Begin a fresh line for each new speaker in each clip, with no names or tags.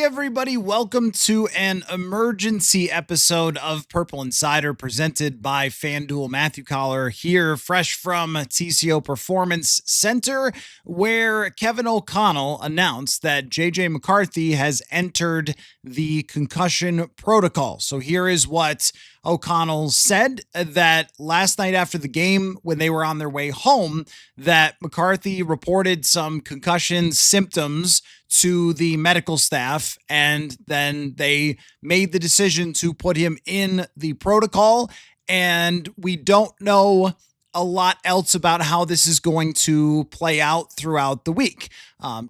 everybody. Welcome to an emergency episode of Purple Insider presented by FanDuel. Matthew Coller here, fresh from TCO Performance Center, where Kevin O'Connell announced that JJ McCarthy has entered the concussion protocol. So here is what O'Connell said, that last night after the game, when they were on their way home, that McCarthy reported some concussion symptoms to the medical staff, and then they made the decision to put him in the protocol. And we don't know a lot else about how this is going to play out throughout the week.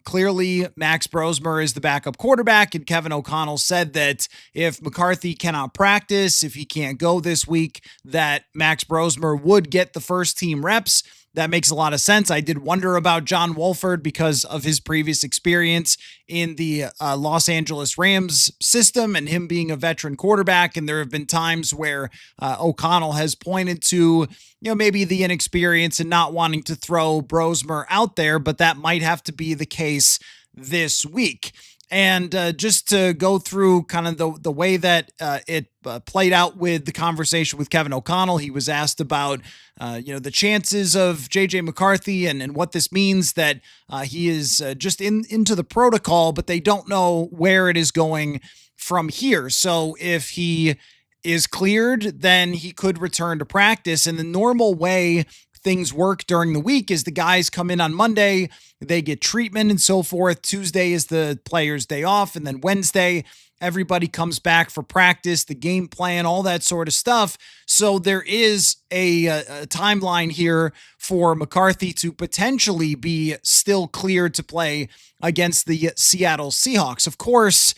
Clearly, Max Brosmer is the backup quarterback, and Kevin O'Connell said that if McCarthy cannot practice, if he can't go this week, that Max Brosmer would get the first team reps. That makes a lot of sense. I did wonder about John Wolford because of his previous experience in the Los Angeles Rams system and him being a veteran quarterback. And there have been times where O'Connell has pointed to, maybe the inexperience and not wanting to throw Brosmer out there, but that might have to be the case this week. And just to go through kind of the way that it played out with the conversation with Kevin O'Connell, he was asked about, the chances of JJ McCarthy and what this means, that he is just into the protocol, but they don't know where it is going from here. So if he is cleared, then he could return to practice. And the normal way things work during the week is the guys come in on Monday, they get treatment and so forth. Tuesday is the player's day off. And then Wednesday, everybody comes back for practice, the game plan, all that sort of stuff. So there is a timeline here for McCarthy to potentially be still cleared to play against the Seattle Seahawks. Of course,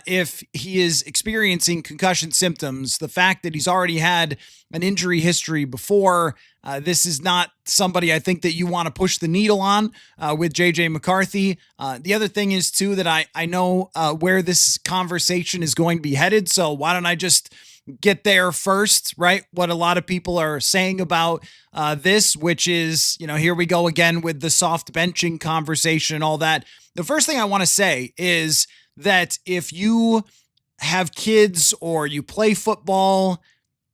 if he is experiencing concussion symptoms, the fact that he's already had an injury history before, this is not somebody I think that you want to push the needle on with JJ McCarthy. The other thing is, too, that I know where this conversation is going to be headed. So why don't I just get there first, right? What a lot of people are saying about this, which is, here we go again with the soft benching conversation and all that. The first thing I want to say is that if you have kids or you play football,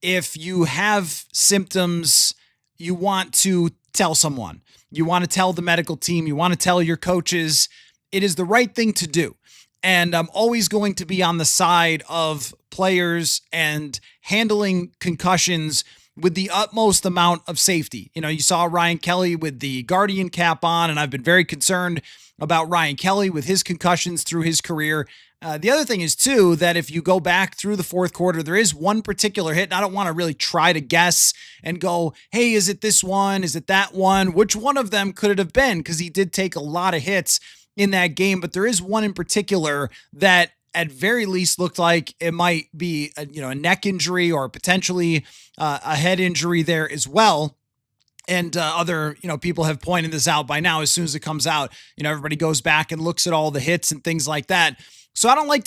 if you have symptoms, you want to tell someone. You want to tell the medical team. You want to tell your coaches. It is the right thing to do. And I'm always going to be on the side of players and handling concussions with the utmost amount of safety. You saw Ryan Kelly with the Guardian cap on, and I've been very concerned about Ryan Kelly with his concussions through his career. The other thing is, too, that if you go back through the fourth quarter, there is one particular hit, and I don't want to really try to guess and go, hey, is it this one? Is it that one? Which one of them could it have been? Because he did take a lot of hits in that game, but there is one in particular that at very least looked like it might be a neck injury or potentially a head injury there as well. And other, people have pointed this out by now. As soon as it comes out, everybody goes back and looks at all the hits and things like that. So I don't like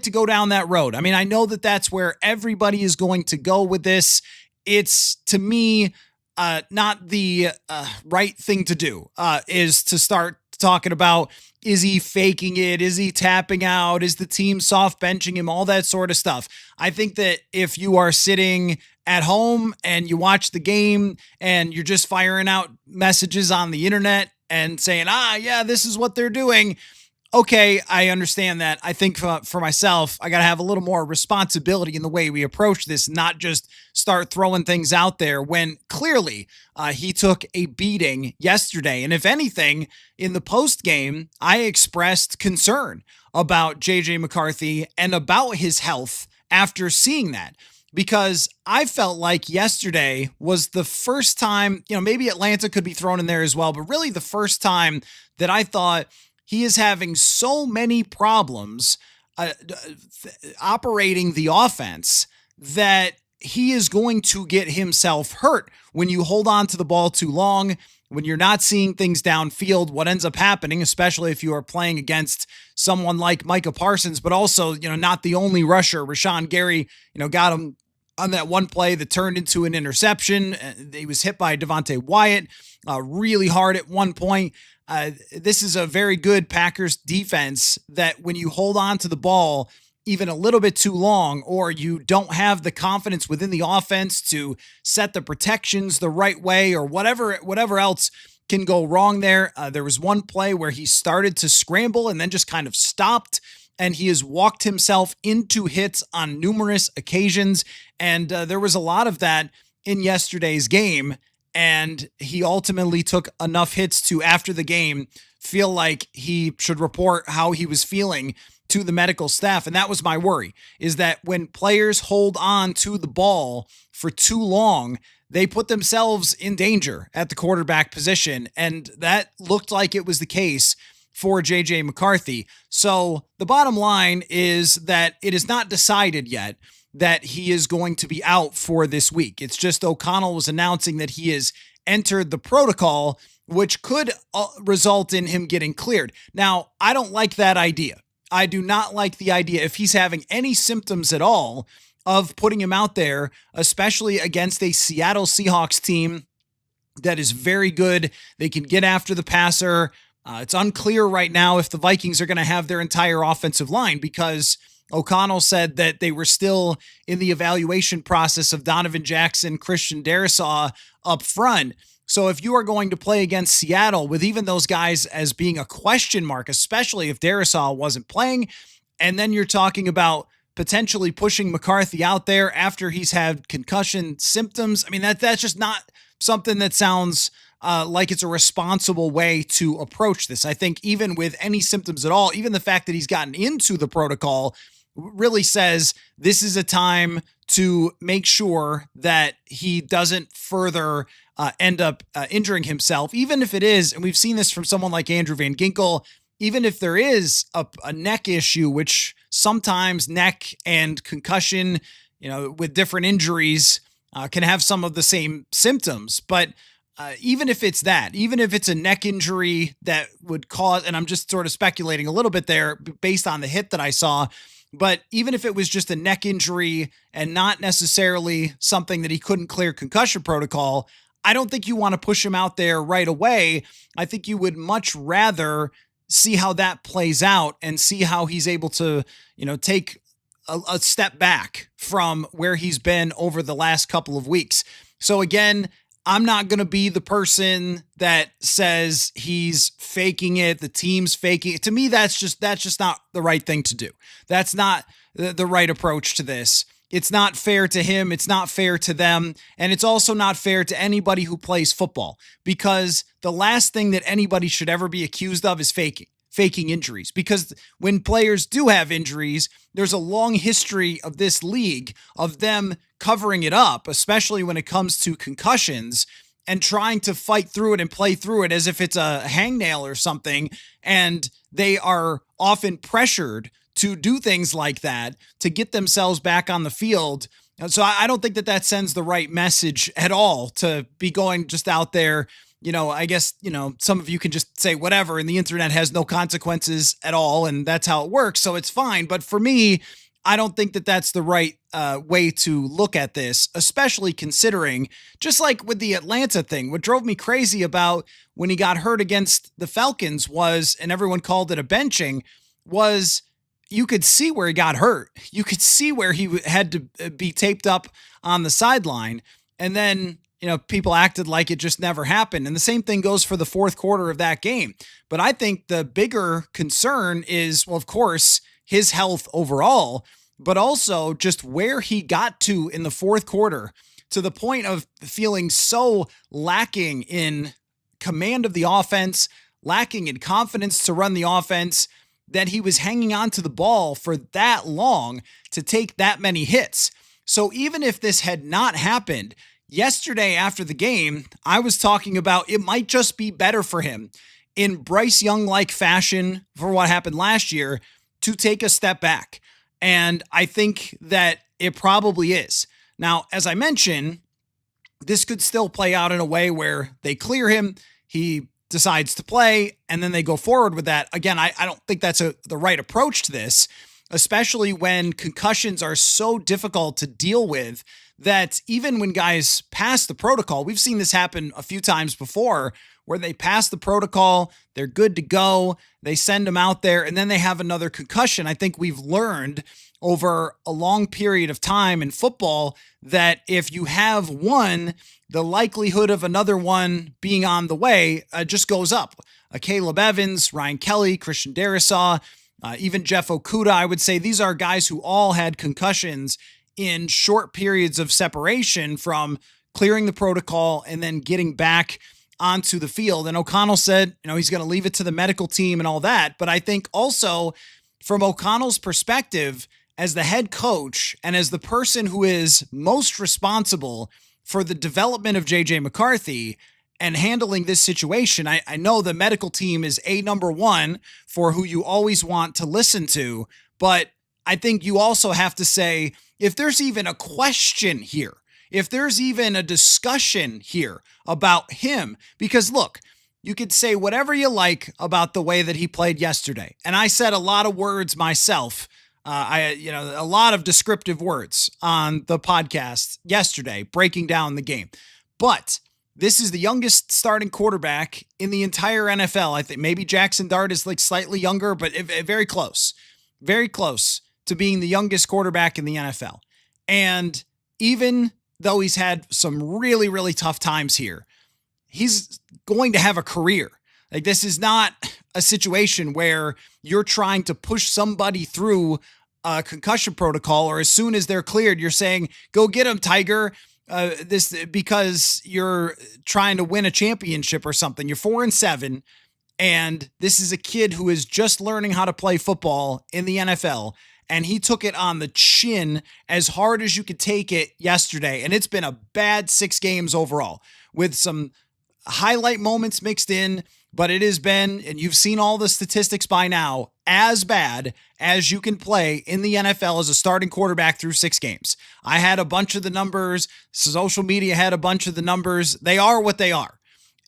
to go down that road. I mean, I know that that's where everybody is going to go with this. It's, to me, not the right thing to do, is to start talking about, is he faking it? Is he tapping out? Is the team soft benching him? All that sort of stuff. I think that if you are sitting at home and you watch the game and you're just firing out messages on the internet and saying, yeah, this is what they're doing. Okay, I understand that. I think for myself, I got to have a little more responsibility in the way we approach this, not just start throwing things out there when clearly he took a beating yesterday. And if anything, in the post game, I expressed concern about JJ McCarthy and about his health after seeing that, because I felt like yesterday was the first time, maybe Atlanta could be thrown in there as well, but really the first time that I thought he is having so many problems operating the offense that he is going to get himself hurt when you hold on to the ball too long, when you're not seeing things downfield. What ends up happening, especially if you are playing against someone like Micah Parsons, but also, not the only rusher. Rashawn Gary, got him on that one play that turned into an interception. He was hit by Devontae Wyatt really hard at one point. This is a very good Packers defense that when you hold on to the ball even a little bit too long, or you don't have the confidence within the offense to set the protections the right way, or whatever else can go wrong there. There was one play where he started to scramble and then just kind of stopped, and he has walked himself into hits on numerous occasions. And there was a lot of that in yesterday's game. And he ultimately took enough hits to, after the game, feel like he should report how he was feeling to the medical staff. And that was my worry, is that when players hold on to the ball for too long, they put themselves in danger at the quarterback position. And that looked like it was the case for JJ McCarthy. So the bottom line is that it is not decided yet that he is going to be out for this week. It's just O'Connell was announcing that he has entered the protocol, which could result in him getting cleared. Now, I don't like that idea. I do not like the idea, if he's having any symptoms at all, of putting him out there, especially against a Seattle Seahawks team that is very good. They can get after the passer. It's unclear right now if the Vikings are going to have their entire offensive line, because O'Connell said that they were still in the evaluation process of Donovan Jackson, Christian Darrisaw up front. So if you are going to play against Seattle with even those guys as being a question mark, especially if Darrisaw wasn't playing, and then you're talking about potentially pushing McCarthy out there after he's had concussion symptoms, I mean, that's just not something that sounds like it's a responsible way to approach this. I think even with any symptoms at all, even the fact that he's gotten into the protocol really says this is a time to make sure that he doesn't further end up injuring himself, even if it is, and we've seen this from someone like Andrew Van Ginkel, even if there is a neck issue, which sometimes neck and concussion, with different injuries can have some of the same symptoms. But even if it's that, even if it's a neck injury that would cause, and I'm just sort of speculating a little bit there based on the hit that I saw, but even if it was just a neck injury and not necessarily something that he couldn't clear concussion protocol, I don't think you want to push him out there right away. I think you would much rather see how that plays out and see how he's able to, take a step back from where he's been over the last couple of weeks. So again, I'm not going to be the person that says he's faking it, the team's faking it. To me, that's just not the right thing to do. That's not the right approach to this. It's not fair to him. It's not fair to them. And it's also not fair to anybody who plays football, because the last thing that anybody should ever be accused of is faking injuries. Because when players do have injuries, there's a long history of this league of them covering it up, especially when it comes to concussions, and trying to fight through it and play through it as if it's a hangnail or something. And they are often pressured to do things like that to get themselves back on the field. So I don't think that sends the right message at all, to be going just out there. I guess, some of you can just say whatever, and the internet has no consequences at all, and that's how it works. So it's fine. But for me, I don't think that that's the right way to look at this, especially considering, just like with the Atlanta thing, what drove me crazy about when he got hurt against the Falcons was, and everyone called it a benching, was you could see where he got hurt. You could see where he had to be taped up on the sideline. And then, people acted like it just never happened. And the same thing goes for the fourth quarter of that game. But I think the bigger concern is, well, of course, his health overall, but also just where he got to in the fourth quarter, to the point of feeling so lacking in command of the offense, lacking in confidence to run the offense, that he was hanging on to the ball for that long to take that many hits. So even if this had not happened, yesterday after the game, I was talking about it might just be better for him, in Bryce Young-like fashion for what happened last year, to take a step back. And I think that it probably is. Now, as I mentioned, this could still play out in a way where they clear him, he decides to play, and then they go forward with that. Again, I don't think that's the right approach to this, especially when concussions are so difficult to deal with that even when guys pass the protocol, we've seen this happen a few times before where they pass the protocol, they're good to go, they send them out there, and then they have another concussion. I think we've learned over a long period of time in football that if you have one, the likelihood of another one being on the way just goes up. Caleb Evans, Ryan Kelly, Christian Darrisaw, even Jeff Okudah, I would say these are guys who all had concussions in short periods of separation from clearing the protocol and then getting back onto the field. And O'Connell said, he's going to leave it to the medical team and all that. But I think also from O'Connell's perspective as the head coach and as the person who is most responsible for the development of JJ McCarthy and handling this situation, I know the medical team is number one for who you always want to listen to, but I think you also have to say, if there's even a question here, if there's even a discussion here about him, because look, you could say whatever you like about the way that he played yesterday. And I said a lot of words myself. A lot of descriptive words on the podcast yesterday, breaking down the game. But this is the youngest starting quarterback in the entire NFL. I think maybe Jackson Dart is like slightly younger, but very close to being the youngest quarterback in the NFL. And even though he's had some really, really tough times here, he's going to have a career. Like, this is not a situation where you're trying to push somebody through a concussion protocol, or as soon as they're cleared, you're saying, go get him, Tiger. This because you're trying to win a championship or something. You're 4-7, and this is a kid who is just learning how to play football in the NFL, and he took it on the chin as hard as you could take it yesterday. And it's been a bad 6 games overall with some highlight moments mixed in, but it has been, and you've seen all the statistics by now, as bad as you can play in the NFL as a starting quarterback through 6 games. I had a bunch of the numbers. Social media had a bunch of the numbers. They are what they are.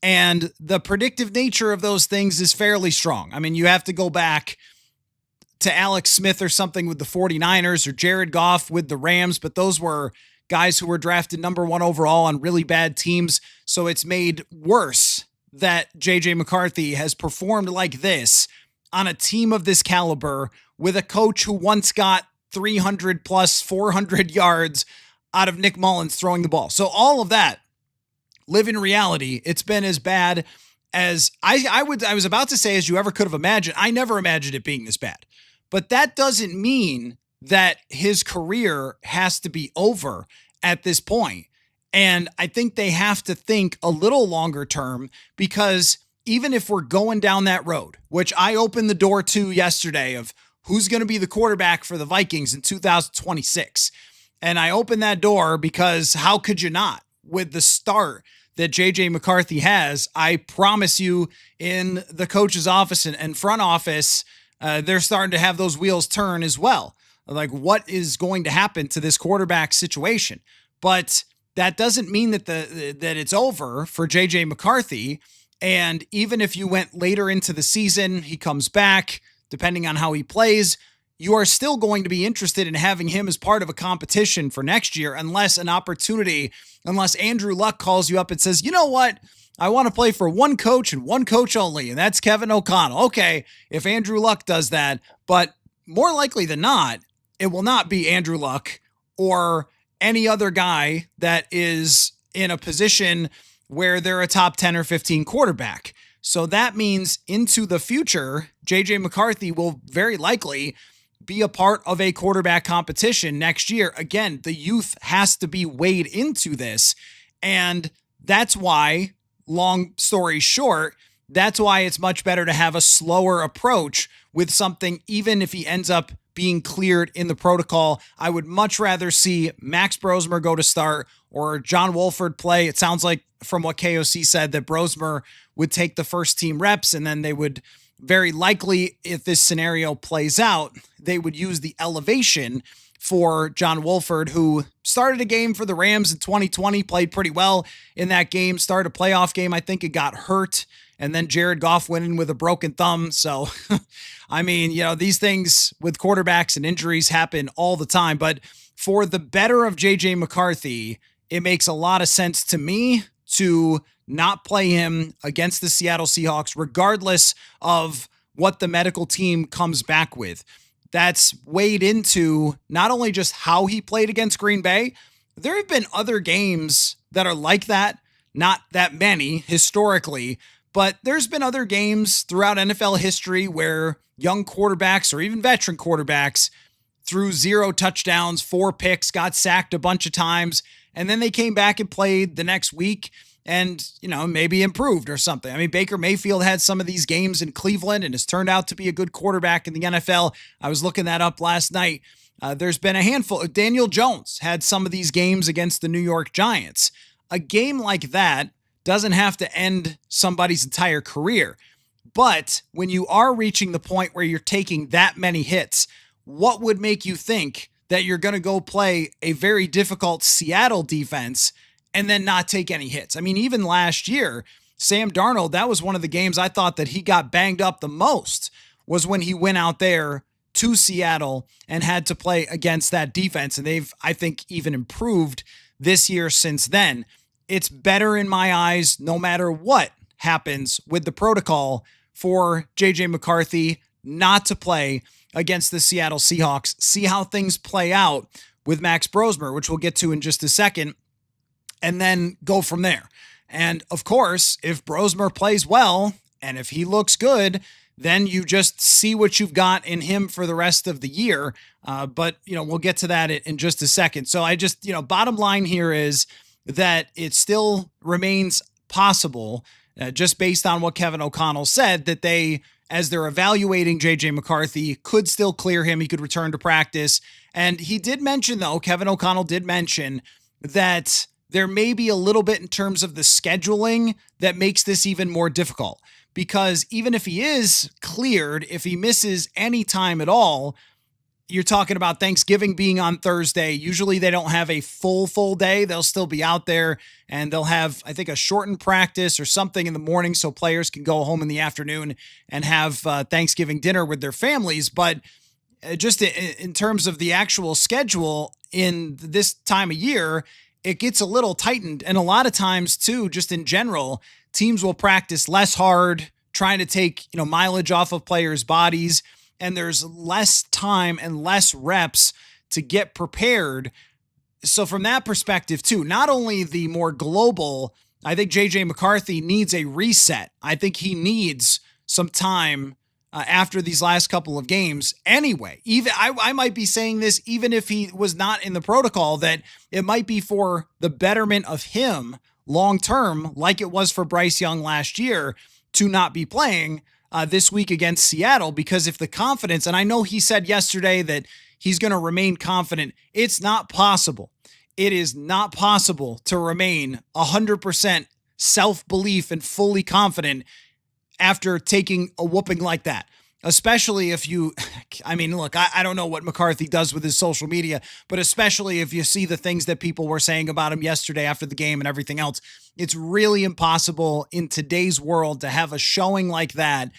And the predictive nature of those things is fairly strong. I mean, you have to go back to Alex Smith or something with the 49ers, or Jared Goff with the Rams, but those were guys who were drafted number 1 overall on really bad teams. So it's made worse that JJ McCarthy has performed like this on a team of this caliber with a coach who once got 300 plus 400 yards out of Nick Mullins throwing the ball. So all of that, live in reality, it's been as bad as I was about to say as you ever could have imagined. I never imagined it being this bad. But that doesn't mean that his career has to be over at this point. And I think they have to think a little longer term, because even if we're going down that road, which I opened the door to yesterday of who's going to be the quarterback for the Vikings in 2026. And I opened that door because how could you not? With the start that JJ McCarthy has, I promise you, in the coach's office and front office, they're starting to have those wheels turn as well. Like, what is going to happen to this quarterback situation? But that doesn't mean that that it's over for JJ McCarthy. And even if you went later into the season, he comes back, depending on how he plays, you are still going to be interested in having him as part of a competition for next year, unless Andrew Luck calls you up and says, you know what? I want to play for one coach and one coach only, and that's Kevin O'Connell. Okay, if Andrew Luck does that, but more likely than not, it will not be Andrew Luck or any other guy that is in a position where they're a top 10 or 15 quarterback. So that means into the future, JJ McCarthy will very likely be a part of a quarterback competition next year. Again, the youth has to be weighed into this. And that's why, long story short, that's why it's much better to have a slower approach with something, even if he ends up being cleared in the protocol. I would much rather see Max Brosmer go to start or John Wolford play. It sounds like from what KOC said that Brosmer would take the first team reps, and then they would very likely, if this scenario plays out, they would use the elevation for John Wolford, who started a game for the Rams in 2020, played pretty well in that game, started a playoff game. I think it got hurt, and then Jared Goff went in with a broken thumb. So, I mean, these things with quarterbacks and injuries happen all the time. But for the better of JJ McCarthy, it makes a lot of sense to me to not play him against the Seattle Seahawks, regardless of what the medical team comes back with. That's weighed into not only just how he played against Green Bay, there have been other games that are like that, not that many historically, but there's been other games throughout NFL history where young quarterbacks or even veteran quarterbacks threw 0 touchdowns, 4 picks, got sacked a bunch of times, and then they came back and played the next week and, maybe improved or something. I mean, Baker Mayfield had some of these games in Cleveland and has turned out to be a good quarterback in the NFL. I was looking that up last night. There's been a handful. Daniel Jones had some of these games against the New York Giants. A game like that doesn't have to end somebody's entire career. But when you are reaching the point where you're taking that many hits, what would make you think that you're going to go play a very difficult Seattle defense and then not take any hits? I mean, even last year, Sam Darnold, that was one of the games I thought that he got banged up the most, was when he went out there to Seattle and had to play against that defense. And they've, I think, even improved this year since then. It's better in my eyes, no matter what happens with the protocol, for JJ McCarthy not to play against the Seattle Seahawks. See how things play out with Max Brosmer, which we'll get to in just a second, and then go from there. And of course, if Brosmer plays well and if he looks good, then you just see what you've got in him for the rest of the year. But we'll get to that in just a second. So I just, bottom line here is that it still remains possible, just based on what Kevin O'Connell said, that they, as they're evaluating JJ McCarthy, could still clear him. He could return to practice. And he did mention, though, Kevin O'Connell did mention that there may be a little bit in terms of the scheduling that makes this even more difficult. Because even if he is cleared, if he misses any time at all, you're talking about Thanksgiving being on Thursday. Usually they don't have a full day. They'll still be out there and they'll have, I think, a shortened practice or something in the morning so players can go home in the afternoon and have Thanksgiving dinner with their families. But just in terms of the actual schedule in this time of year, it gets a little tightened. And a lot of times too, just in general, teams will practice less hard, trying to take, mileage off of players' bodies. And there's less time and less reps to get prepared. So from that perspective too, not only the more global, I think JJ McCarthy needs a reset. I think he needs some time after these last couple of games anyway. Even I might be saying this even if he was not in the protocol, that it might be for the betterment of him long term, like it was for Bryce Young last year, to not be playing this week against Seattle. Because if the confidence, and I know he said yesterday that he's going to remain confident, it's not possible. It is not possible to remain 100% self-belief and fully confident after taking a whooping like that. Especially if you, look, I don't know what McCarthy does with his social media, but especially if you see the things that people were saying about him yesterday after the game and everything else, it's really impossible in today's world to have a showing like that,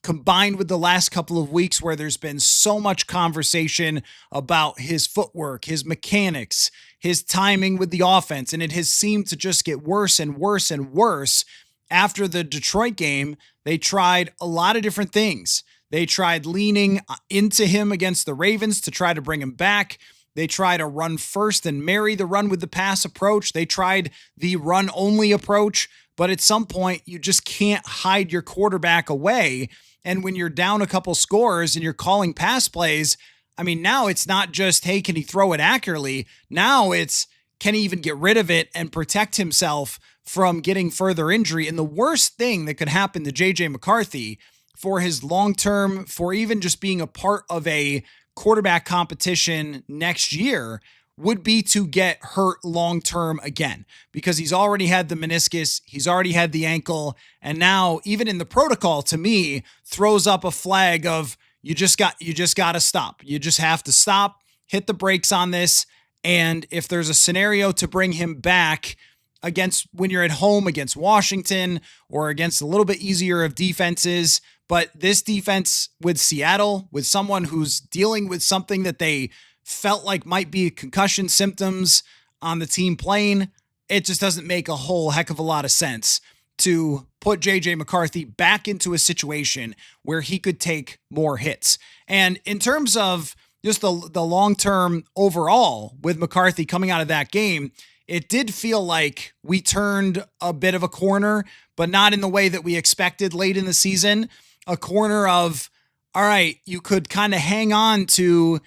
combined with the last couple of weeks where there's been so much conversation about his footwork, his mechanics, his timing with the offense, and it has seemed to just get worse and worse and worse. After the Detroit game, they tried a lot of different things. They tried leaning into him against the Ravens to try to bring him back. They tried a run first and marry the run with the pass approach. They tried the run only approach, but at some point you just can't hide your quarterback away. And when you're down a couple scores and you're calling pass plays, now it's not just, hey, can he throw it accurately? Now it's, can he even get rid of it and protect himself from getting further injury? And the worst thing that could happen to JJ McCarthy for his long-term, for even just being a part of a quarterback competition next year, would be to get hurt long-term again, because he's already had the meniscus, he's already had the ankle, and now even in the protocol, to me, throws up a flag of you just got to stop. You just have to stop, hit the brakes on this. And if there's a scenario to bring him back against, when you're at home against Washington or against a little bit easier of defenses, but this defense with Seattle, with someone who's dealing with something that they felt like might be concussion symptoms on the team playing, it just doesn't make a whole heck of a lot of sense to put JJ McCarthy back into a situation where he could take more hits. And in terms of just the long-term overall with McCarthy coming out of that game, it did feel like we turned a bit of a corner, but not in the way that we expected late in the season. A corner of, all right, you could kind of hang on to,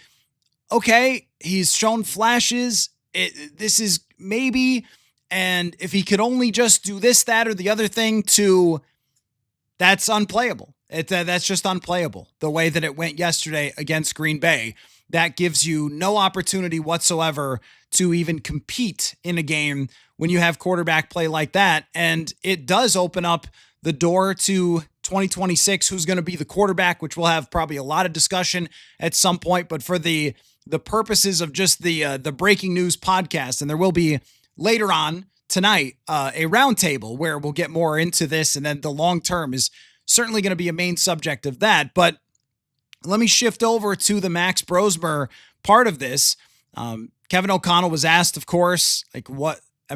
okay, he's shown flashes. This is maybe, and if he could only just do this, that, or the other thing, to that's unplayable. That's just unplayable. The way that it went yesterday against Green Bay, that gives you no opportunity whatsoever to even compete in a game when you have quarterback play like that. And it does open up the door to 2026, who's going to be the quarterback, which we'll have probably a lot of discussion at some point. But for the purposes of just the breaking news podcast, and there will be later on tonight a roundtable where we'll get more into this, and then the long term is certainly going to be a main subject of that. But let me shift over to the Max Brosmer part of this. Kevin O'Connell was asked, of course, like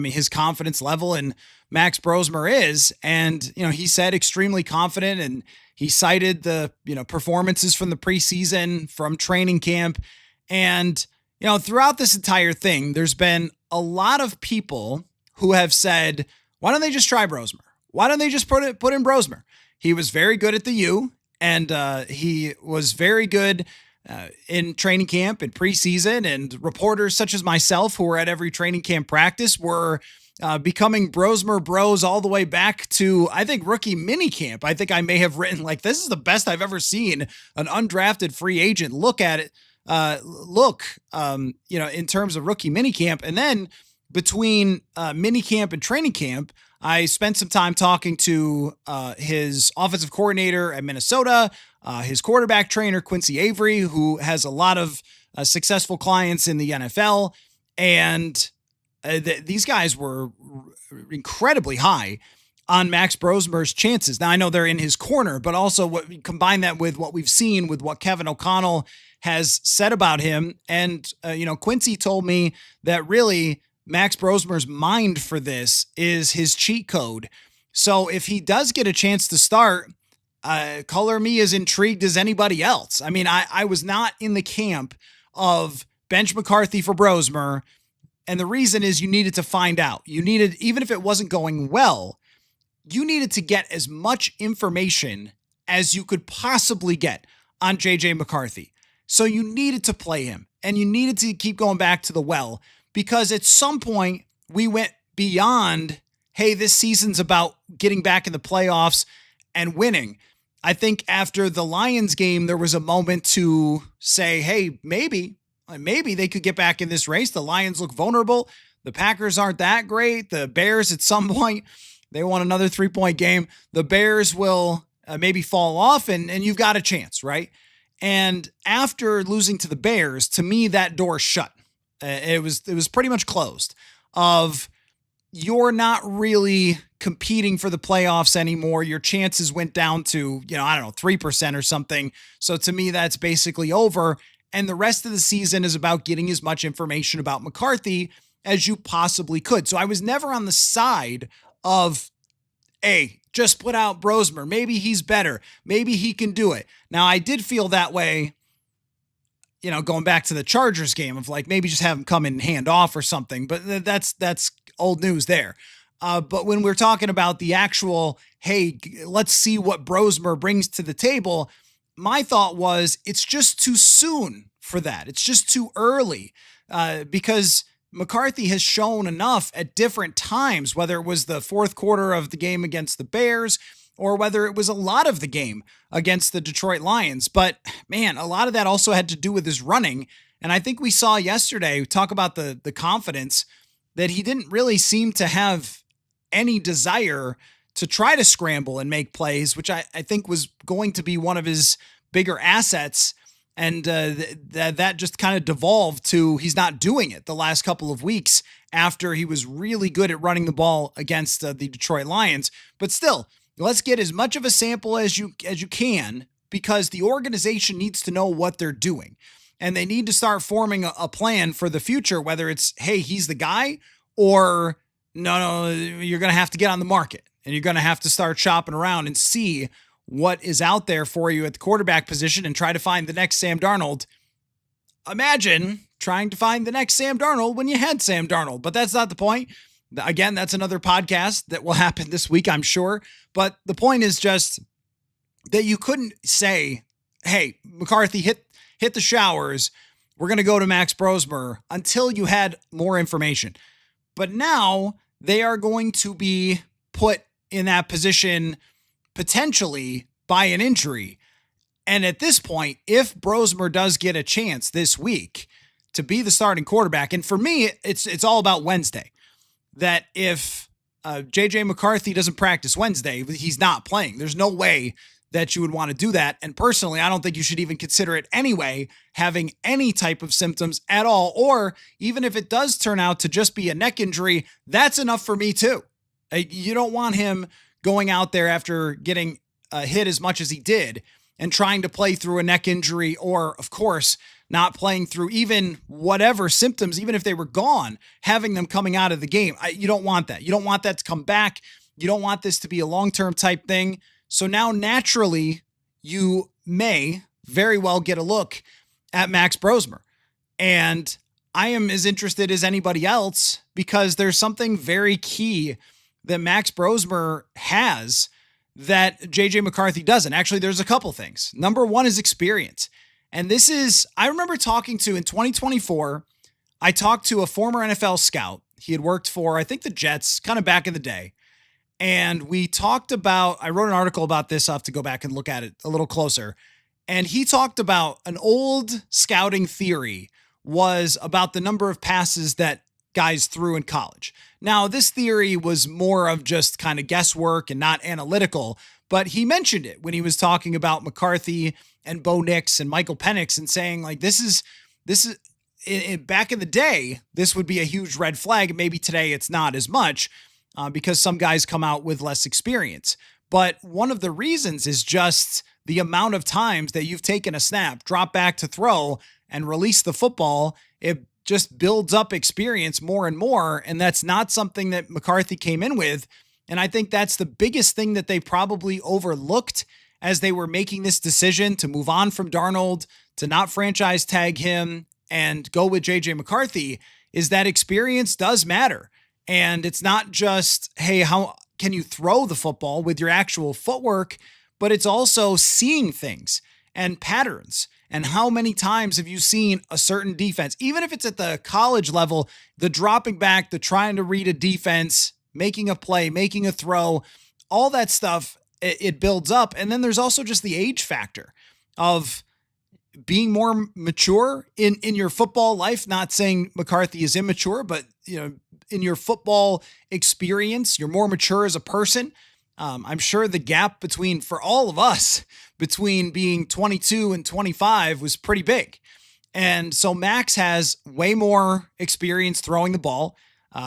his confidence level in Max Brosmer is, and, he said extremely confident, and he cited the, performances from the preseason, from training camp. And, throughout this entire thing, there's been a lot of people who have said, why don't they just try Brosmer? Why don't they just put in Brosmer? He was very good at the U, and he was very good in training camp and preseason, and reporters such as myself who were at every training camp practice were becoming Brosmer bros all the way back to, I think, rookie minicamp. I think I may have written, like, this is the best I've ever seen an undrafted free agent look at it. In terms of rookie minicamp. And then between minicamp and training camp, I spent some time talking to his offensive coordinator at Minnesota, his quarterback trainer, Quincy Avery, who has a lot of successful clients in the NFL. And these guys were incredibly high on Max Brosmer's chances. Now, I know they're in his corner, but also combine that with what we've seen with what Kevin O'Connell has said about him. And, Quincy told me that really Max Brosmer's mind for this is his cheat code. So if he does get a chance to start, Coller me as intrigued as anybody else. I mean, I was not in the camp of bench McCarthy for Brosmer. And the reason is you needed to find out. You needed, even if it wasn't going well, you needed to get as much information as you could possibly get on JJ McCarthy. So you needed to play him, and you needed to keep going back to the well, because at some point we went beyond, hey, this season's about getting back in the playoffs and winning. I think after the Lions game, there was a moment to say, hey, maybe they could get back in this race. The Lions look vulnerable. The Packers aren't that great. The Bears, at some point, they won another 3-point game. The Bears will maybe fall off, and you've got a chance, right? And after losing to the Bears, to me, that door shut. It was pretty much closed. Of you're not really competing for the playoffs anymore. Your chances went down to 3% or something. So to me, that's basically over. And the rest of the season is about getting as much information about McCarthy as you possibly could. So I was never on the side of, hey, just put out Brosmer. Maybe he's better. Maybe he can do it. Now, I did feel that way, going back to the Chargers game of like, maybe just have him come in and hand off or something. But that's old news there. But when we're talking about the actual, hey, let's see what Brosmer brings to the table, my thought was it's just too soon for that. It's just too early because McCarthy has shown enough at different times, whether it was the fourth quarter of the game against the Bears or whether it was a lot of the game against the Detroit Lions. But man, a lot of that also had to do with his running. And I think we saw yesterday, talk about the confidence, that he didn't really seem to have any desire to try to scramble and make plays, which I think was going to be one of his bigger assets. And that just kind of devolved to he's not doing it the last couple of weeks after he was really good at running the ball against the Detroit Lions. But still, let's get as much of a sample as you can, because the organization needs to know what they're doing. and they need to start forming a plan for the future, whether it's, hey, he's the guy, or no, you're going to have to get on the market and you're going to have to start shopping around and see what is out there for you at the quarterback position and try to find the next Sam Darnold. Imagine trying to find the next Sam Darnold when you had Sam Darnold, but that's not the point. Again, that's another podcast that will happen this week, I'm sure. But the point is just that you couldn't say, hey, McCarthy, hit the showers. We're going to go to Max Brosmer until you had more information. But now they are going to be put in that position potentially by an injury. And at this point, if Brosmer does get a chance this week to be the starting quarterback, and for me, it's all about Wednesday, that if JJ McCarthy doesn't practice Wednesday, he's not playing. There's no way that you would want to do that. And personally, I don't think you should even consider it anyway, having any type of symptoms at all. Or even if it does turn out to just be a neck injury, that's enough for me too. You don't want him going out there after getting hit as much as he did and trying to play through a neck injury, or of course, not playing through even whatever symptoms, even if they were gone, having them coming out of the game. You don't want that. You don't want that to come back. You don't want this to be a long-term type thing. So now naturally, you may very well get a look at Max Brosmer. And I am as interested as anybody else because there's something very key that Max Brosmer has that JJ McCarthy doesn't. Actually, there's a couple things. Number one is experience. And this is, I remember talking to in 2024, I talked to a former NFL scout. He had worked for, I think, the Jets kind of back in the day. And we talked about, I wrote an article about this. I'll have to go back and look at it a little closer. And he talked about an old scouting theory was about the number of passes that guys threw in college. Now, this theory was more of just kind of guesswork and not analytical, but he mentioned it when he was talking about McCarthy and Bo Nix and Michael Penix and saying like, this is back in the day, this would be a huge red flag. Maybe today it's not as much because some guys come out with less experience. But one of the reasons is just the amount of times that you've taken a snap, drop back to throw and release the football. It just builds up experience more and more. And that's not something that McCarthy came in with. And I think that's the biggest thing that they probably overlooked as they were making this decision to move on from Darnold, to not franchise tag him and go with JJ McCarthy, is that experience does matter. And it's not just, hey, how can you throw the football with your actual footwork, but it's also seeing things and patterns. And how many times have you seen a certain defense, even if it's at the college level, the dropping back, the trying to read a defense, making a play, making a throw, all that stuff, it builds up. And then there's also just the age factor of being more mature in your football life. Not saying McCarthy is immature, but in your football experience, you're more mature as a person. I'm sure the gap for all of us, between being 22 and 25 was pretty big. And so Max has way more experience throwing the ball.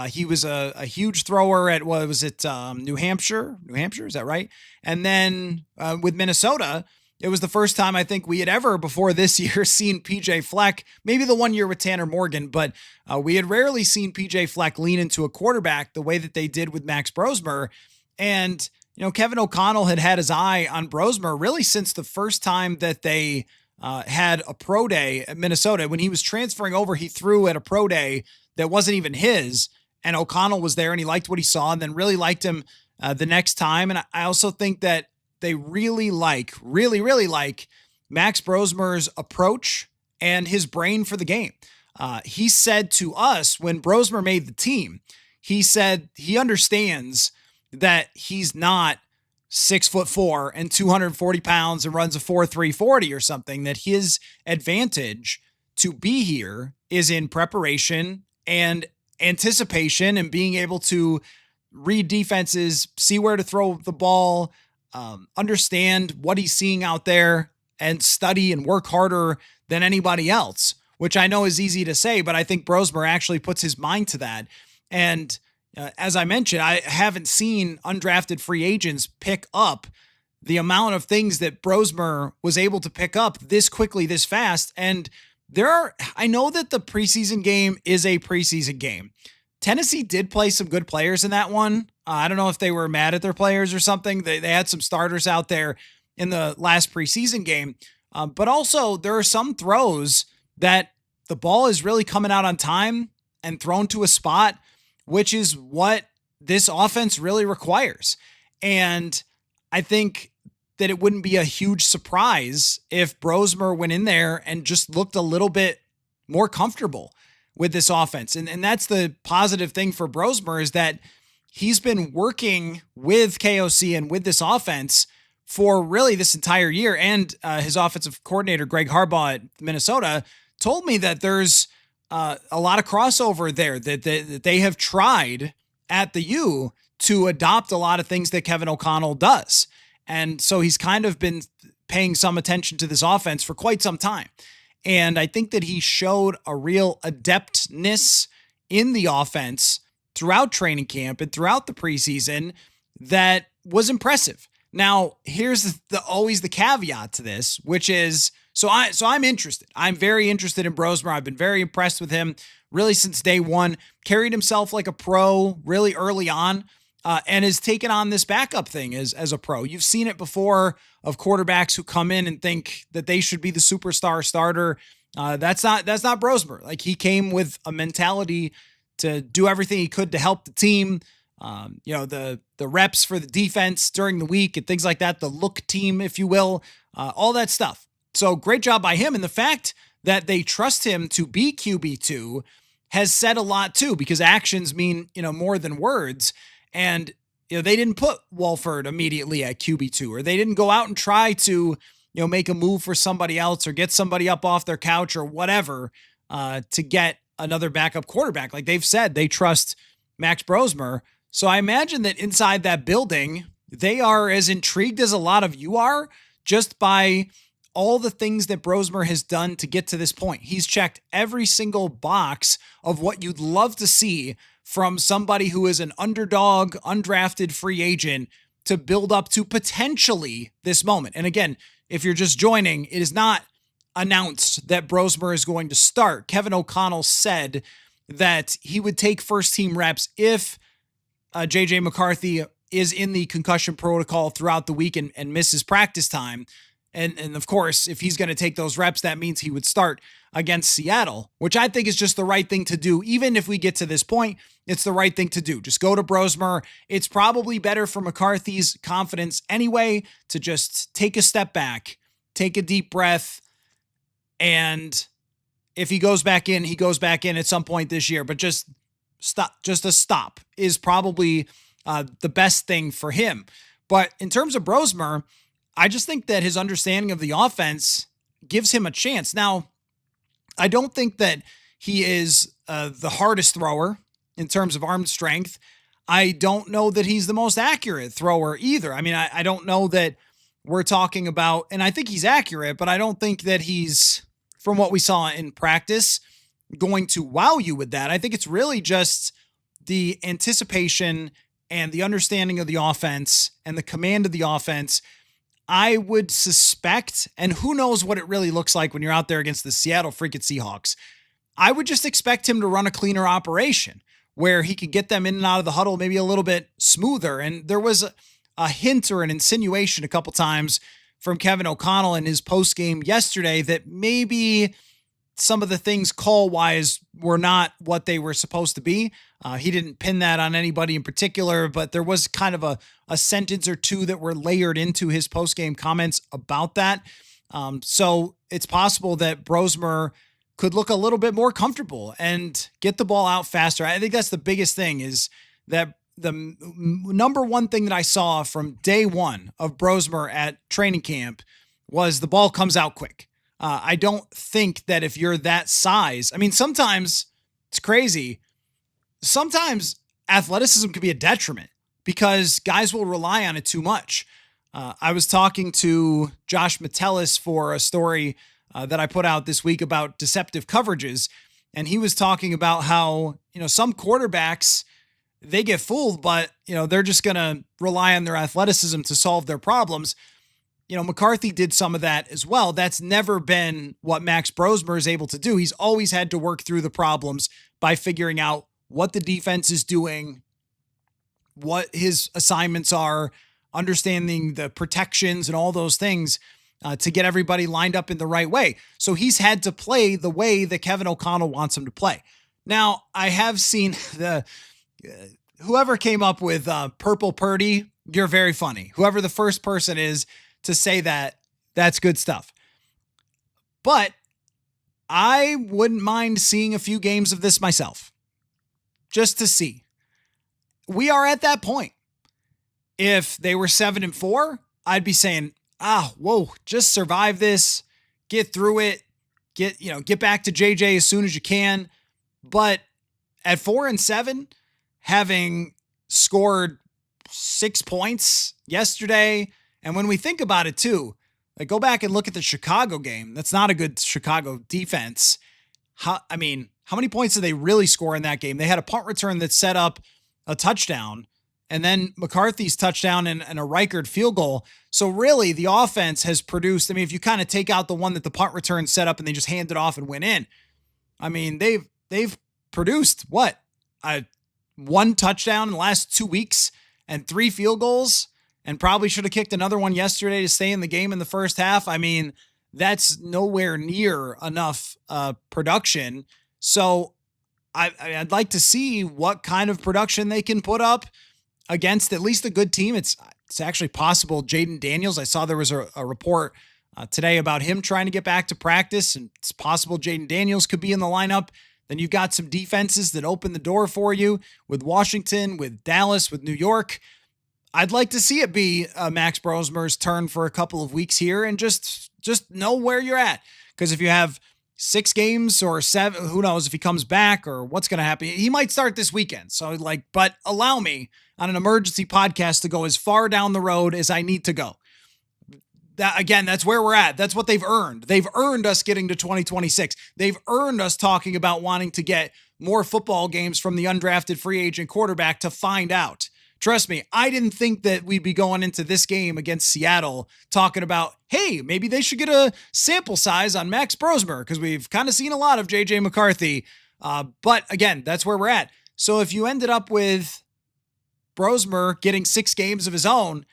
He was a huge thrower at, what was it, New Hampshire? New Hampshire, is that right? And then with Minnesota, it was the first time I think we had ever before this year seen PJ Fleck, maybe the 1 year with Tanner Morgan, but we had rarely seen PJ Fleck lean into a quarterback the way that they did with Max Brosmer. And Kevin O'Connell had his eye on Brosmer really since the first time that they had a pro day at Minnesota. When he was transferring over, he threw at a pro day that wasn't even his, and O'Connell was there and he liked what he saw and then really liked him the next time. And I also think that they really like Max Brosmer's approach and his brain for the game. He said to us when Brosmer made the team, he said he understands that he's not 6'4" and 240 pounds and runs a 4.3 40 or something, that his advantage to be here is in preparation and anticipation and being able to read defenses, see where to throw the ball, understand what he's seeing out there and study and work harder than anybody else, which I know is easy to say, but I think Brosmer actually puts his mind to that. And as I mentioned, I haven't seen undrafted free agents pick up the amount of things that Brosmer was able to pick up this quickly, this fast. And I know that the preseason game is a preseason game. Tennessee did play some good players in that one. I don't know if they were mad at their players or something. They had some starters out there in the last preseason game. But also, there are some throws that the ball is really coming out on time and thrown to a spot, which is what this offense really requires. And I think that it wouldn't be a huge surprise if Brosmer went in there and just looked a little bit more comfortable with this offense. And that's the positive thing for Brosmer, is that he's been working with KOC and with this offense for really this entire year. And his offensive coordinator, Greg Harbaugh at Minnesota, told me that there's a lot of crossover there, that they have tried at the U to adopt a lot of things that Kevin O'Connell does. And so he's kind of been paying some attention to this offense for quite some time. And I think that he showed a real adeptness in the offense throughout training camp and throughout the preseason that was impressive. Now, here's always the caveat to this, which is, so I'm interested. I'm very interested in Brosmer. I've been very impressed with him really since day one. Carried himself like a pro really early on. And has taken on this backup thing as a pro. You've seen it before of quarterbacks who come in and think that they should be the superstar starter. That's not Brosmer. Like, he came with a mentality to do everything he could to help the team. The reps for the defense during the week and things like that, the look team, if you will, all that stuff. So great job by him. And the fact that they trust him to be QB2 has said a lot too, because actions mean, more than words. And they didn't put Wolford immediately at QB2, or they didn't go out and try to make a move for somebody else or get somebody up off their couch or whatever to get another backup quarterback. Like they've said, they trust Max Brosmer. So I imagine that inside that building, they are as intrigued as a lot of you are, just by all the things that Brosmer has done to get to this point. He's checked every single box of what you'd love to see from somebody who is an underdog, undrafted free agent to build up to potentially this moment. And again, if you're just joining, it is not announced that Brosmer is going to start. Kevin O'Connell said that he would take first team reps if JJ McCarthy is in the concussion protocol throughout the week and misses practice time. And of course, if he's going to take those reps, that means he would start against Seattle, which I think is just the right thing to do. Even if we get to this point, it's the right thing to do. Just go to Brosmer. It's probably better for McCarthy's confidence anyway to just take a step back, take a deep breath, and if he goes back in, he goes back in at some point this year. But just a stop is probably the best thing for him. But in terms of Brosmer, I just think that his understanding of the offense gives him a chance. Now, I don't think that he is the hardest thrower in terms of arm strength. I don't know that he's the most accurate thrower either. I mean, I don't know that we're talking about, and I think he's accurate, but I don't think that he's, from what we saw in practice, going to wow you with that. I think it's really just the anticipation and the understanding of the offense and the command of the offense. I would suspect, and who knows what it really looks like when you're out there against the Seattle freaking Seahawks, I would just expect him to run a cleaner operation where he could get them in and out of the huddle maybe a little bit smoother. And there was a hint or an insinuation a couple times from Kevin O'Connell in his postgame yesterday that maybe some of the things call-wise were not what they were supposed to be. He didn't pin that on anybody in particular, but there was kind of a sentence or two that were layered into his post-game comments about that. So it's possible that Brosmer could look a little bit more comfortable and get the ball out faster. I think that's the biggest thing, is that the number one thing that I saw from day one of Brosmer at training camp was the ball comes out quick. I don't think that if you're that size, I mean, sometimes it's crazy. Sometimes athleticism could be a detriment because guys will rely on it too much. I was talking to Josh Metellus for a story that I put out this week about deceptive coverages. And he was talking about how, some quarterbacks, they get fooled, but, they're just going to rely on their athleticism to solve their problems. McCarthy did some of that as well. That's never been what Max Brosmer is able to do. He's always had to work through the problems by figuring out what the defense is doing, what his assignments are, understanding the protections and all those things to get everybody lined up in the right way. So he's had to play the way that Kevin O'Connell wants him to play. Now, I have seen whoever came up with Purple Purdy, you're very funny. Whoever the first person is to say that, that's good stuff. But I wouldn't mind seeing a few games of this myself, just to see. We are at that point. If they were 7-4, I'd be saying, just survive this, get through it, get back to JJ as soon as you can. But at 4-7, having scored 6 points yesterday, and when we think about it too, like go back and look at the Chicago game. That's not a good Chicago defense. How many points did they really score in that game? They had a punt return that set up a touchdown, and then McCarthy's touchdown and a Reichard field goal. So really the offense has produced, if you kind of take out the one that the punt return set up and they just hand it off and went in, they've produced what? One touchdown in the last 2 weeks and 3 field goals, and probably should have kicked another one yesterday to stay in the game in the first half. That's nowhere near enough production. So I'd like to see what kind of production they can put up against at least a good team. It's actually possible Jaden Daniels, I saw there was a report today about him trying to get back to practice, and it's possible Jaden Daniels could be in the lineup. Then you've got some defenses that open the door for you with Washington, with Dallas, with New York. I'd like to see it be Max Brosmer's turn for a couple of weeks here and just know where you're at. Because if you have 6 games or 7, who knows if he comes back or what's going to happen. He might start this weekend. So but allow me on an emergency podcast to go as far down the road as I need to go. That's where we're at. That's what they've earned. They've earned us getting to 2026. They've earned us talking about wanting to get more football games from the undrafted free agent quarterback to find out. Trust me, I didn't think that we'd be going into this game against Seattle talking about, hey, maybe they should get a sample size on Max Brosmer because we've kind of seen a lot of JJ McCarthy. But again, that's where we're at. So if you ended up with Brosmer getting 6 games of his own,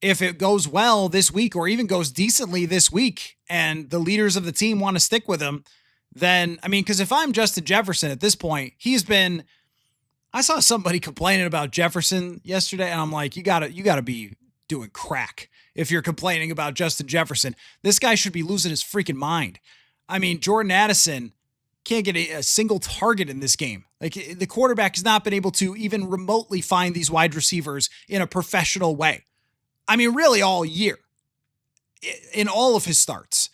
if it goes well this week or even goes decently this week and the leaders of the team want to stick with him, then, because if I'm Justin Jefferson at this point, I saw somebody complaining about Jefferson yesterday, and I'm like, you gotta be doing crack if you're complaining about Justin Jefferson. This guy should be losing his freaking mind. Jordan Addison can't get a single target in this game. Like, the quarterback has not been able to even remotely find these wide receivers in a professional way. Really all year, in all of his starts.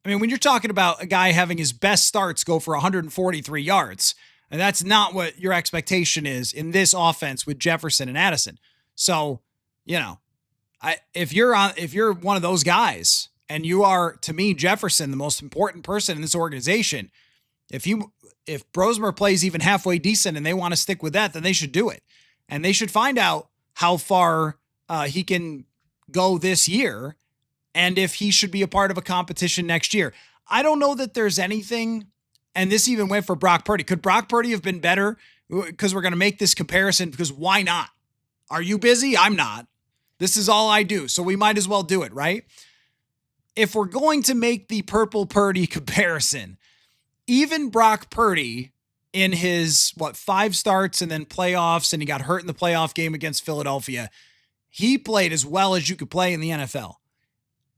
When you're talking about a guy having his best starts go for 143 yards, and that's not what your expectation is in this offense with Jefferson and Addison. So, if you're one of those guys and you are, to me, Jefferson, the most important person in this organization, if Brosmer plays even halfway decent and they want to stick with that, then they should do it. And they should find out how far he can go this year and if he should be a part of a competition next year. I don't know that there's anything, and this even went for Brock Purdy. Could Brock Purdy have been better? Because we're going to make this comparison, because why not? Are you busy? I'm not. This is all I do, so we might as well do it, right? If we're going to make the Purple Purdy comparison, even Brock Purdy in his, 5 starts and then playoffs, and he got hurt in the playoff game against Philadelphia, he played as well as you could play in the NFL.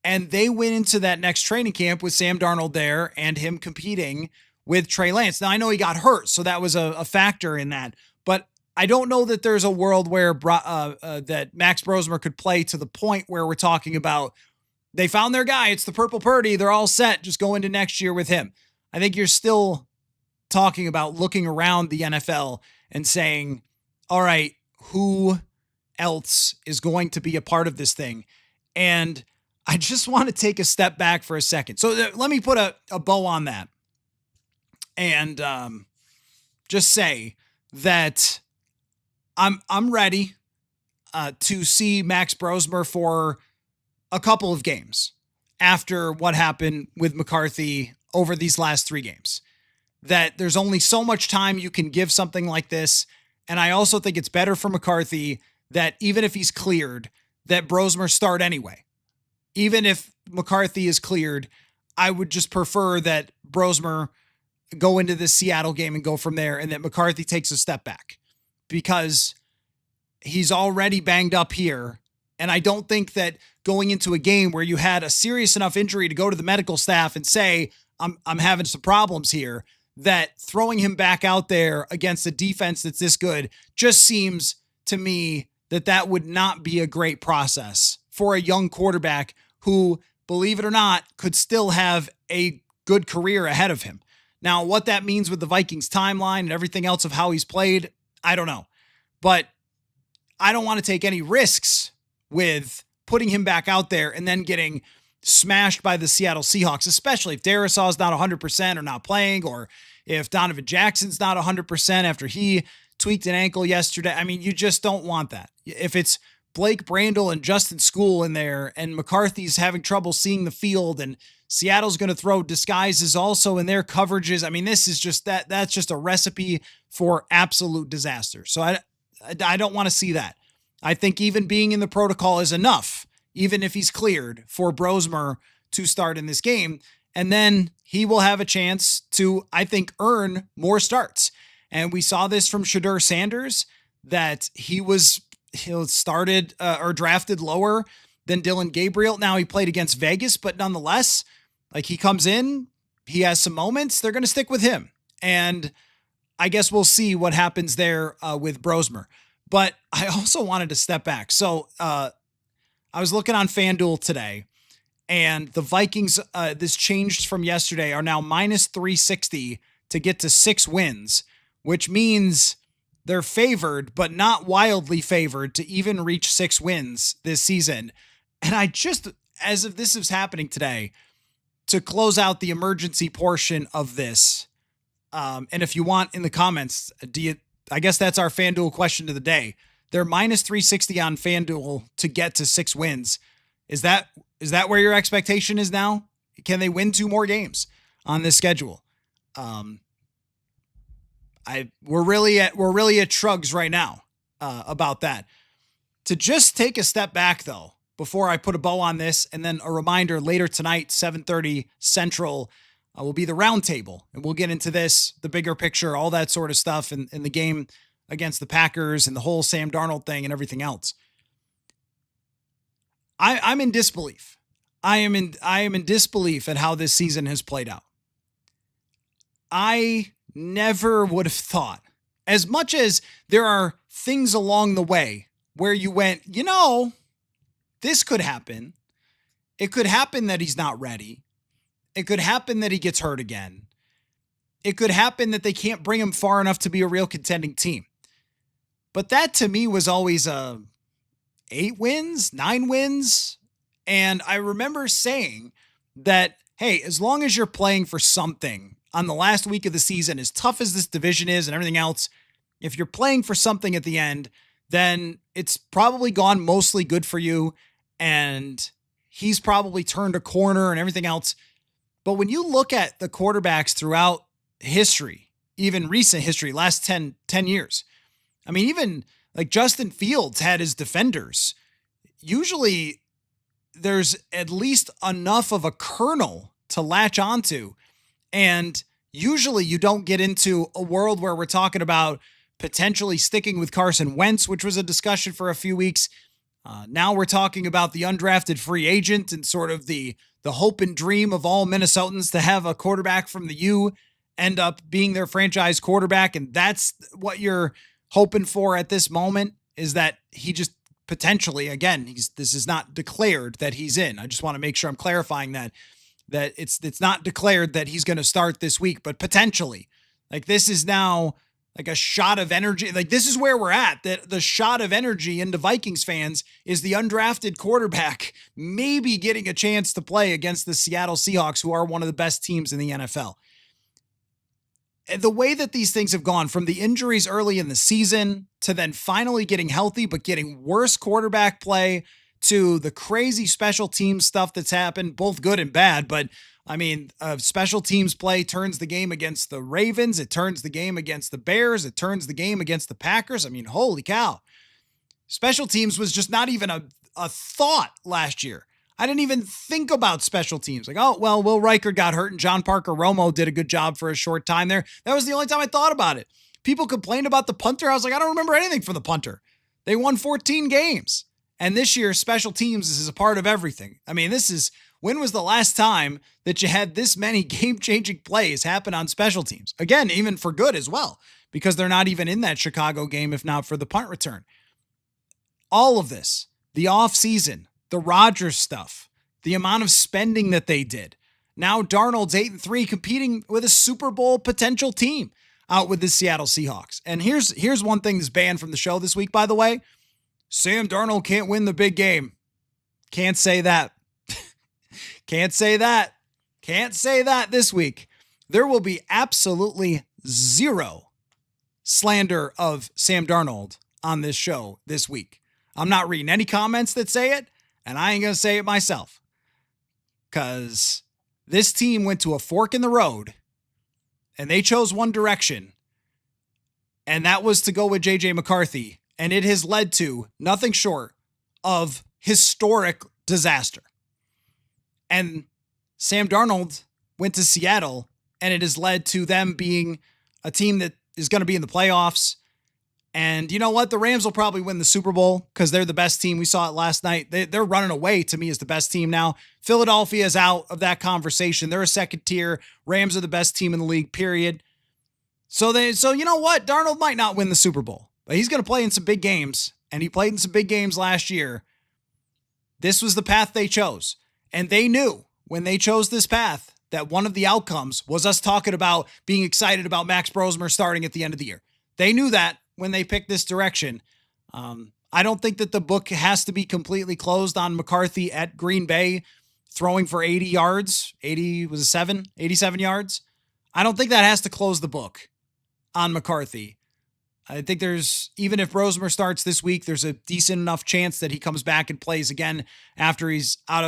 And they went into that next training camp with Sam Darnold there and him competing with Trey Lance. Now, I know he got hurt, so that was a factor in that. But I don't know that there's a world where that Max Brosmer could play to the point where we're talking about they found their guy. It's the Purple Purdy. They're all set. Just go into next year with him. I think you're still talking about looking around the NFL and saying, all right, who else is going to be a part of this thing? And I just want to take a step back for a second. So let me put a bow on that and just say that I'm ready to see Max Brosmer for a couple of games after what happened with McCarthy over these last 3 games. That there's only so much time you can give something like this. And I also think it's better for McCarthy that even if he's cleared, that Brosmer start anyway. Even if McCarthy is cleared, I would just prefer that Brosmer go into this Seattle game and go from there, and that McCarthy takes a step back because he's already banged up here. And I don't think that going into a game where you had a serious enough injury to go to the medical staff and say, I'm having some problems here, that throwing him back out there against a defense that's this good just seems to me that that would not be a great process for a young quarterback who, believe it or not, could still have a good career ahead of him. Now, what that means with the Vikings timeline and everything else of how he's played, I don't know. But I don't want to take any risks with putting him back out there and then getting smashed by the Seattle Seahawks, especially if Darrisaw's not 100% or not playing, or if Donovan Jackson's not 100% after he tweaked an ankle yesterday. I mean, you just don't want that. If it's Blake Brandel and Justin School in there and McCarthy's having trouble seeing the field and Seattle's going to throw disguises also in their coverages, I mean, this is just that's just a recipe for absolute disaster. So I don't want to see that. I think even being in the protocol is enough, even if he's cleared, for Brosmer to start in this game. And then he will have a chance to, I think, earn more starts. And we saw this from Shedeur Sanders, that he started or drafted lower than Dylan Gabriel. Now he played against Vegas, but nonetheless, like, he comes in, he has some moments, they're going to stick with him. And I guess we'll see what happens there with Brosmer. But I also wanted to step back. So I was looking on FanDuel today, and the Vikings, this changed from yesterday, are now minus 360 to get to 6 wins, which means they're favored, but not wildly favored, to even reach 6 wins this season. And I just, as if this is happening today, to close out the emergency portion of this, and if you want in the comments, I guess that's our FanDuel question of the day. They're minus 360 on FanDuel to get to 6 wins. Is that where your expectation is now? Can they win 2 more games on this schedule? We're really at shrugs right now about that. To just take a step back, though, before I put a bow on this, and then a reminder, later tonight, 7:30 Central, will be the roundtable, and we'll get into this, the bigger picture, all that sort of stuff, and the game against the Packers and the whole Sam Darnold thing and everything else. I'm in disbelief. I am in disbelief at how this season has played out. I never would have thought, as much as there are things along the way where you went, this could happen. It could happen that he's not ready. It could happen that he gets hurt again. It could happen that they can't bring him far enough to be a real contending team. But that to me was always 8 wins, 9 wins. And I remember saying that, hey, as long as you're playing for something on the last week of the season, as tough as this division is and everything else, if you're playing for something at the end, then it's probably gone mostly good for you. And he's probably turned a corner and everything else. But when you look at the quarterbacks throughout history, even recent history, last 10 years, I mean, even like Justin Fields had his defenders. Usually there's at least enough of a kernel to latch onto. And usually you don't get into a world where we're talking about potentially sticking with Carson Wentz, which was a discussion for a few weeks. Now we're talking about the undrafted free agent and sort of the hope and dream of all Minnesotans to have a quarterback from the U end up being their franchise quarterback. And that's what you're hoping for at this moment, is that he just potentially, again, this is not declared that he's in. I just want to make sure I'm clarifying that it's not declared that he's going to start this week, but potentially. Like, this is now like a shot of energy. Like, this is where we're at, that the shot of energy into Vikings fans is the undrafted quarterback maybe getting a chance to play against the Seattle Seahawks, who are one of the best teams in the NFL. The way that these things have gone, from the injuries early in the season to then finally getting healthy, but getting worse quarterback play, to the crazy special teams stuff that's happened, both good and bad. But I mean, special teams play turns the game against the Ravens. It turns the game against the Bears. It turns the game against the Packers. I mean, holy cow. Special teams was just not even a thought last year. I didn't even think about special teams. Like, oh, well, Will Riker got hurt and John Parker Romo did a good job for a short time there. That was the only time I thought about it. People complained about the punter. I was like, I don't remember anything from the punter. They won 14 games. And this year, special teams is a part of everything. I mean, when was the last time that you had this many game-changing plays happen on special teams? Again, even for good as well, because they're not even in that Chicago game if not for the punt return. All of this, the offseason, the Rodgers stuff, the amount of spending that they did. Now Darnold's 8-3 competing with a Super Bowl potential team out with the Seattle Seahawks. And here's one thing that's banned from the show this week, by the way. Sam Darnold can't win the big game. Can't say that. Can't say that. Can't say that this week. There will be absolutely zero slander of Sam Darnold on this show this week. I'm not reading any comments that say it, and I ain't going to say it myself. Because this team went to a fork in the road, and they chose one direction, and that was to go with JJ McCarthy, and it has led to nothing short of historic disaster. And Sam Darnold went to Seattle, and it has led to them being a team that is going to be in the playoffs. And you know what? The Rams will probably win the Super Bowl because they're the best team. We saw it last night. They're running away to me as the best team now. Philadelphia is out of that conversation. They're a second tier. Rams are the best team in the league, period. So you know what? Darnold might not win the Super Bowl, but he's going to play in some big games. And he played in some big games last year. This was the path they chose. And they knew when they chose this path that one of the outcomes was us talking about being excited about Max Brosmer starting at the end of the year. They knew that when they picked this direction. I don't think that the book has to be completely closed on McCarthy at Green Bay throwing for 80 yards. 87 yards. I don't think that has to close the book on McCarthy. I think even if Brosmer starts this week, there's a decent enough chance that he comes back and plays again after he's out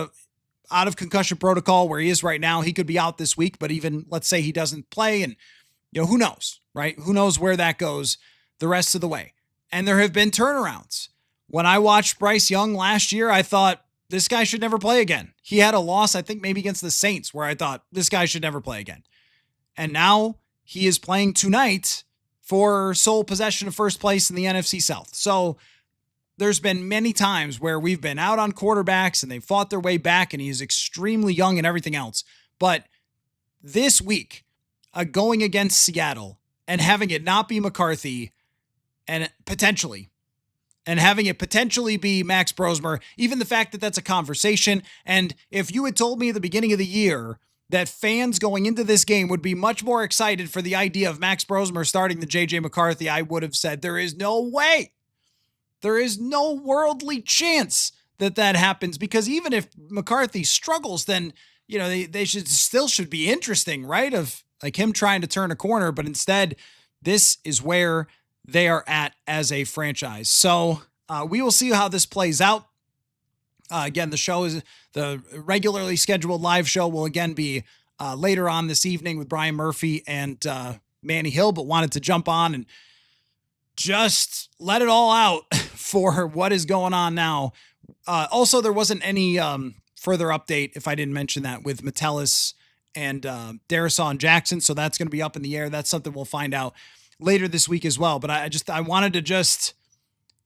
of concussion protocol where he is right now. He could be out this week, but even let's say he doesn't play, and who knows, right? Who knows where that goes the rest of the way. And there have been turnarounds. When I watched Bryce Young last year, I thought this guy should never play again. He had a loss, I think maybe against the Saints, where I thought this guy should never play again. And now he is playing tonight for sole possession of first place in the NFC South. So there's been many times where we've been out on quarterbacks and they fought their way back, and he's extremely young and everything else. But this week, going against Seattle and having it not be McCarthy and having it potentially be Max Brosmer, even the fact that that's a conversation. And if you had told me at the beginning of the year that fans going into this game would be much more excited for the idea of Max Brosmer starting than JJ McCarthy, I would have said there is no way. There is no worldly chance that happens, because even if McCarthy struggles, then, they should be interesting, right? Of like him trying to turn a corner, but instead this is where they are at as a franchise. So we will see how this plays out. Again, the regularly scheduled live show will again be later on this evening with Brian Murphy and Manny Hill, but wanted to jump on and just let it all out for what is going on now. Also, there wasn't any further update, if I didn't mention that, with Metellus and Darisaw Jackson. So that's going to be up in the air. That's something we'll find out later this week as well. But I wanted to just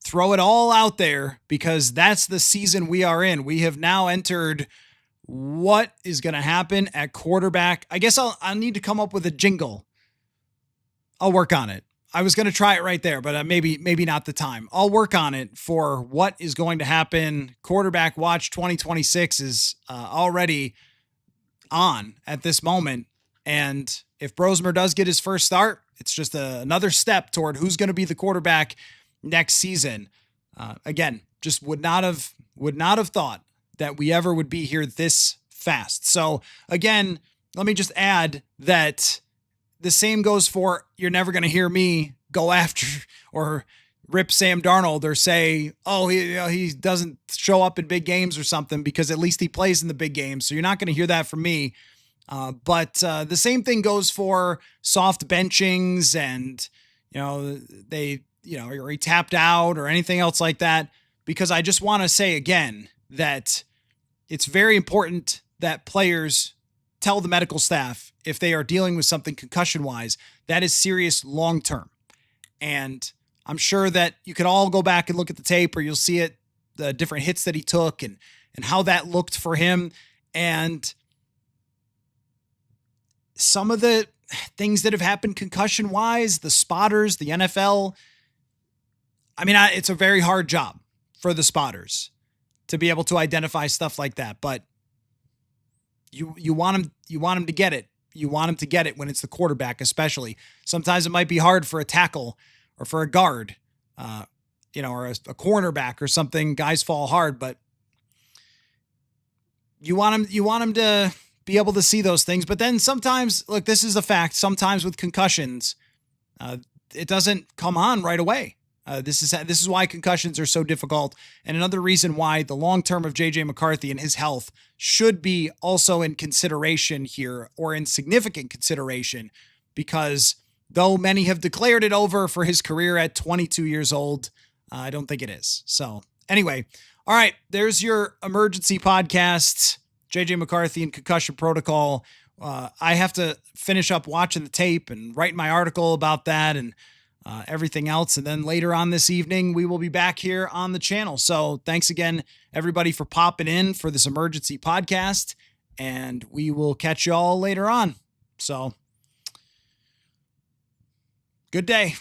throw it all out there because that's the season we are in. We have now entered what is going to happen at quarterback. I guess I'll need to come up with a jingle. I'll work on it. I was going to try it right there, but maybe not the time. I'll work on it for what is going to happen. Quarterback Watch 2026 is already on at this moment. And if Brosmer does get his first start, it's just another step toward who's going to be the quarterback next season. Again, just would not have thought that we ever would be here this fast. So again, let me just add that the same goes for, you're never going to hear me go after or rip Sam Darnold or say, oh, he doesn't show up in big games or something, because at least he plays in the big games. So you're not going to hear that from me. But the same thing goes for soft benchings and, or he tapped out or anything else like that, because I just want to say again that it's very important that players tell the medical staff if they are dealing with something concussion-wise that is serious long-term. And I'm sure that you can all go back and look at the tape, or you'll see it, the different hits that he took and how that looked for him. And some of the things that have happened concussion-wise, the spotters, the NFL, it's a very hard job for the spotters to be able to identify stuff like that. But you want him to get it. You want him to get it when it's the quarterback, especially. Sometimes it might be hard for a tackle or for a guard, or a cornerback or something. Guys fall hard, but you want him to be able to see those things. But then sometimes, look, this is a fact. Sometimes with concussions, it doesn't come on right away. This is why concussions are so difficult. And another reason why the long term of JJ McCarthy and his health should be also in consideration here, or in significant consideration, because though many have declared it over for his career at 22 years old, I don't think it is. So anyway, all right, there's your emergency podcast, JJ McCarthy and concussion protocol. I have to finish up watching the tape and write my article about that and everything else. And then later on this evening, we will be back here on the channel. So thanks again, everybody, for popping in for this emergency podcast. And we will catch you all later on. So good day.